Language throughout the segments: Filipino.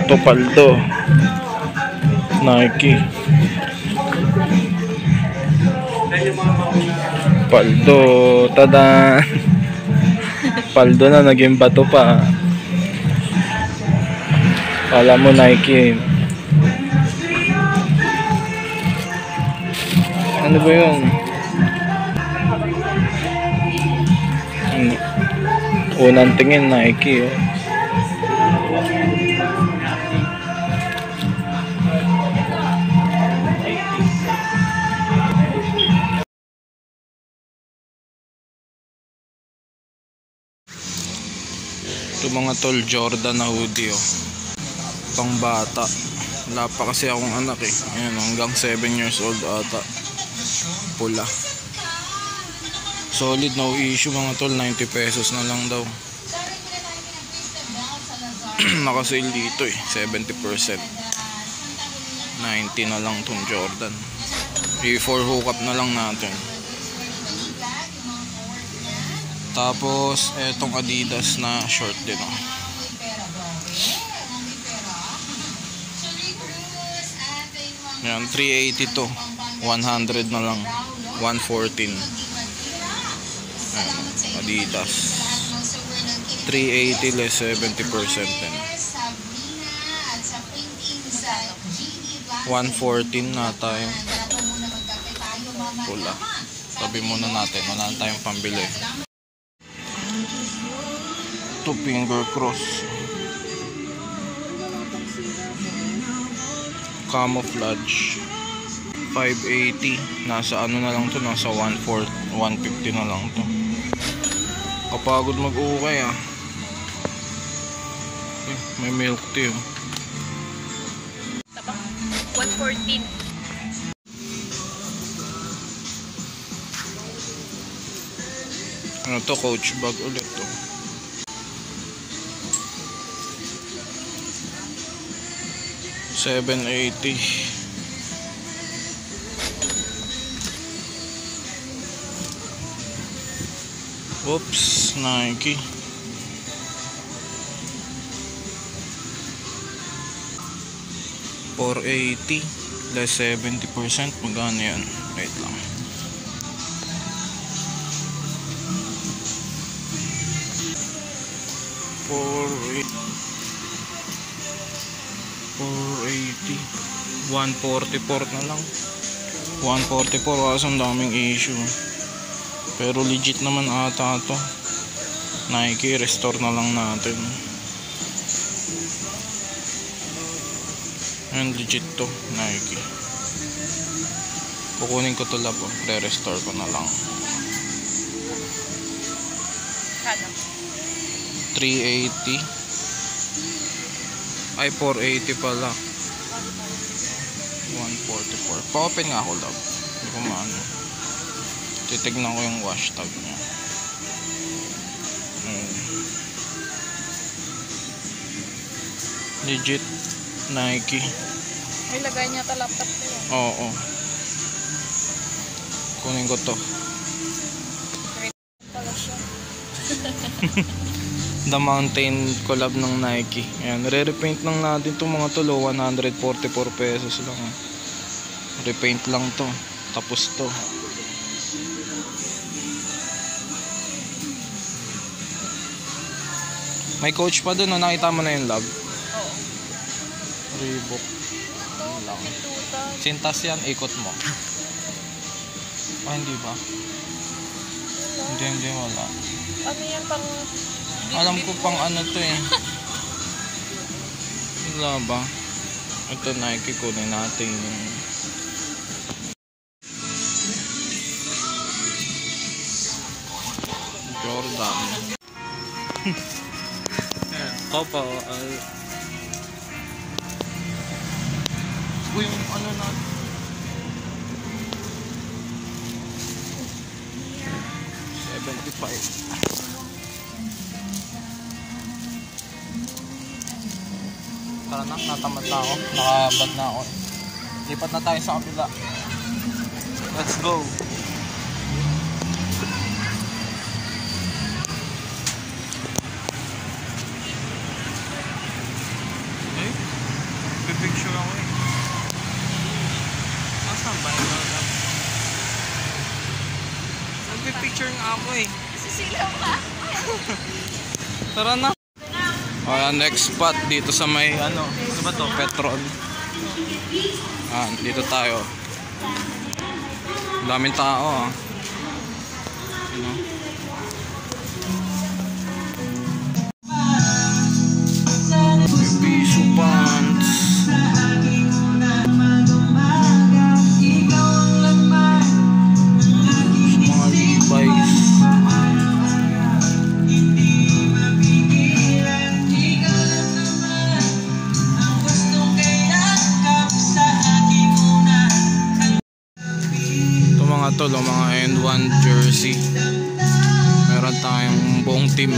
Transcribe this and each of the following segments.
to paldo Nike paldo tada paldo na naging bato pa. Kala mo Nike. Ano ba yun? Unang tingin Nike oh. Ito mga tol, Jordan na hoodie oh. Pang bata. Wala pa kasi akong anak eh. Ayan, hanggang 7 years old ata. Pula. Solid, no issue mga tol. 90 pesos na lang daw. Nakasale dito eh. 70%. 90 na lang tong Jordan. A4 hookup na lang natin. Tapos etong Adidas na short din oh. Yan, 380 to. 100 na lang. 114. Ayan, Adidas. 380 less 70% din. 114 na tayo. Pula. Sabi muna natin, wala na tayong pambili. Ito finger cross. Camouflage. 580. Nasa ano na lang to, nasa 150 na lang to. Kapagod mag-ukay ah. May milk tea oh. 114. Ano to, Coach bag ulit to. $780. Oops, Nike. $480 less 70%. Magkano yan? Wait lang. $480. 144 na lang. 144 kasi ang daming issue. Pero legit naman ata to. Nike, restore na lang natin. And legit to, Nike. Kukunin ko to lab, re-restore ko na lang. 380. Ay, 480 pala. 144. Pa-open nga ako lab. Hindi ko maano. Titignan ko yung wash tag niya. Legit Nike. May lagay niya ta laptop ko yan. Oo. Kunin ko to. Pala siya. The Mountain collab ng Nike. Ayan, re-repaint lang natin itong mga tulo. 144 pesos lang. Repaint lang to. Tapos to. May Coach pa dun, no? Nakita mo na yung lab? Oo. Reebok. Ito, pitutan. Sintas yan, ikot mo. Ah, hindi ba? Hindi, wala. Ano yan pang... Alam ko pang ano to eh. Wala ba? Ito Nike, kunin natin yung... Jordan. Kopa. Uy, yung ano natin. $75. Tara na, natamad na ako. Nakabad na ako. Lipat na tayo sa kapila. Let's go. Okay. Magpipicture ako eh. Asan ba ito? Magpipicture nga ako eh. Sisilaw ka. Tara na. Next spot dito sa may ano ba to? Petrol. Dito tayo. Daming tao ano? Piso pants. Mga Levi's. Mga tol, mga N1 jersey. Meron tayong buong team.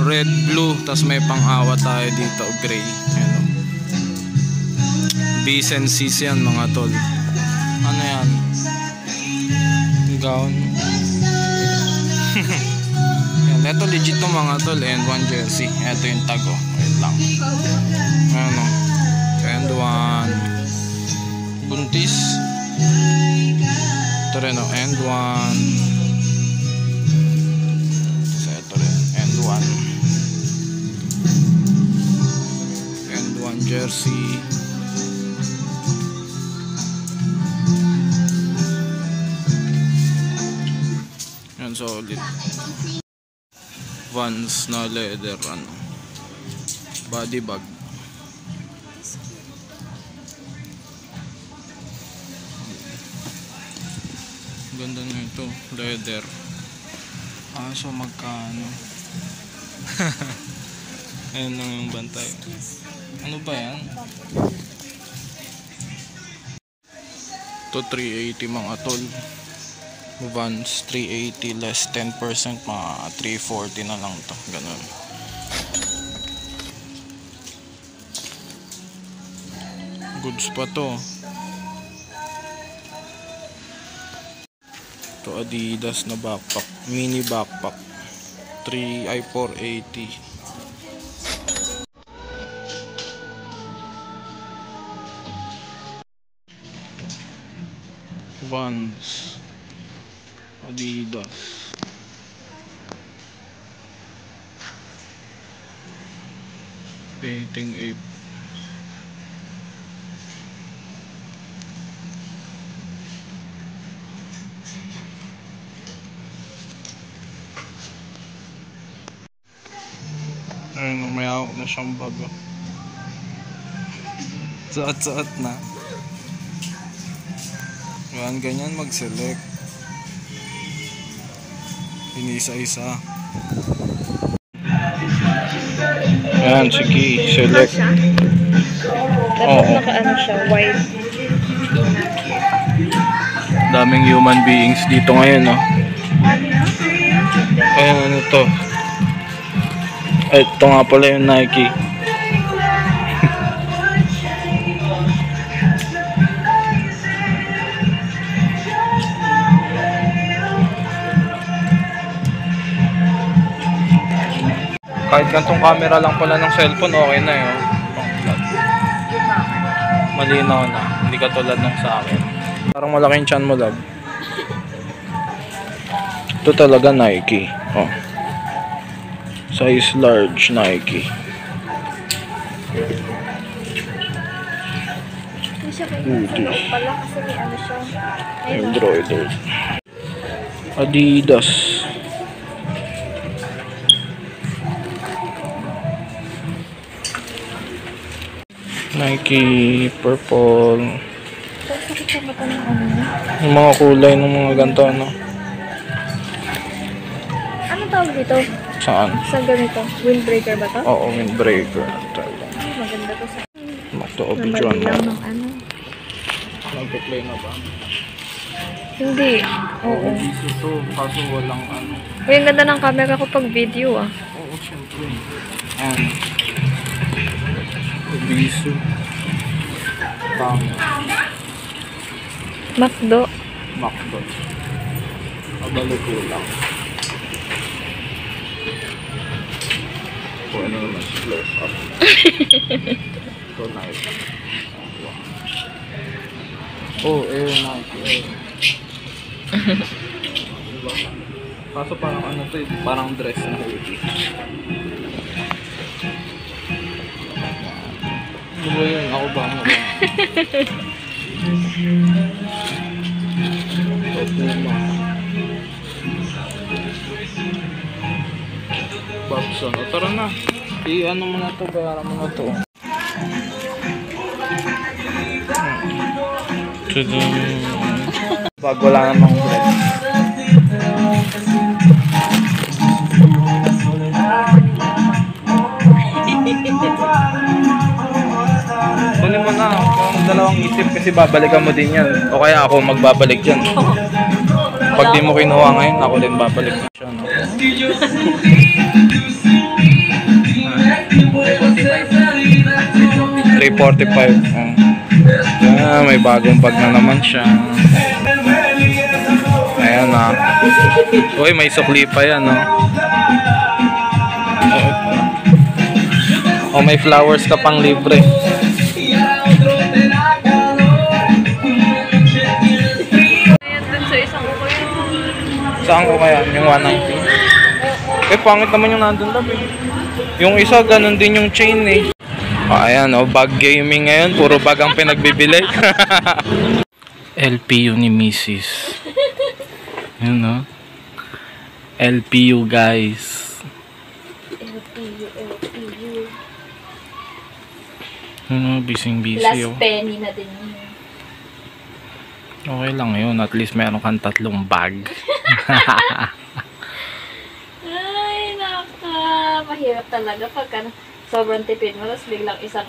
Red, blue, tas may pang-awa tayo dito, gray. Ano? B's and C's yan mga tol. Ano yan? Gown. Yan, ito legit to mga tol, N1 jersey. Ito yung tag oh. Wait lang. Ano? N1 buntis. Ito rin o, N1. So ito rin, N1. N1 jersey. Yan, solid. Vans na leather, ano. Body bag. Ganda na ito, leather. So magkano? Ayan lang yung bantay. Ano ba yan? Ito 380 mga tol. Vans 380 less 10%, mga 340 na lang to. Ganun. Goods pa to. Ito Adidas na backpack, mini backpack. 480. Vans Adidas. Painting ape. Ayun, may hawak na siyang bago. Suot-suot na. Yan, ganyan mag-select. Inisa-isa. Yan, sige, select. Dapat naka-ano siya, white. Daming human beings dito ngayon, no? Ayan, ano to? Ito nga pala yung Nike. Kahit gantong camera lang pala ng cellphone, okay na yun. Malinaw na. Hindi katulad ng sa akin. Parang malaking chan mo, love. Ito talaga Nike. Oh. Size large Nike. Hindi siya kayo pala kasi may ano siya. Embroidered. Adidas. Nike purple. Sakit sa mata ng ano niya. Yung mga kulay ng mga ganito, ano? Ano tawag dito? Saan? Sa ganito? Windbreaker ba to? Oo, windbreaker. Maganda to sa Magto-obidyon mo. ng ano. Nag-play na ba? Hindi. Oo. Ito, kaso walang ano. Uy, ang ganda ng camera ko pag video ah. Oo, syempre. Ayan. Obiso. Macdo. Macdo. Abalo ko lang. Kung ano naman, close up. Ito Nike. Oh, Nike. Diba? Kaso parang ano to, parang dress na hoodie. Ano ba yun? Ako ba? Ano ba? Puma. Babson. O tara na. I-ano mo na to, bayaran mo na to. Pag wala namang bread. Kunin mo na. Kung dalawang isip kasi babalikan mo din yan. O kaya ako magbabalik dyan. Pag di mo kinuha ngayon, ako din babalik na siya. No? 345. May bagong bag na naman siya. Ayan na. Uy, may sukli pa yan, no? O, may flowers ka pang libre. Ayan dun sa isang ko yun. Saan ko kaya? Yung 190? Pangit naman yung nandun lang eh. Yung isa, ganun din yung chain eh. Ayan, bag gaming ngayon. Puro bag ang pinagbibili. LPU ni Mrs. Yun, no? LPU, guys. LPU. Busy-busy, Last penny na din yun. Okay lang yun. At least meron kang 3 bag. Ay, naka. Mahirap talaga pagka sobrang tipid mo, tapos biglang isang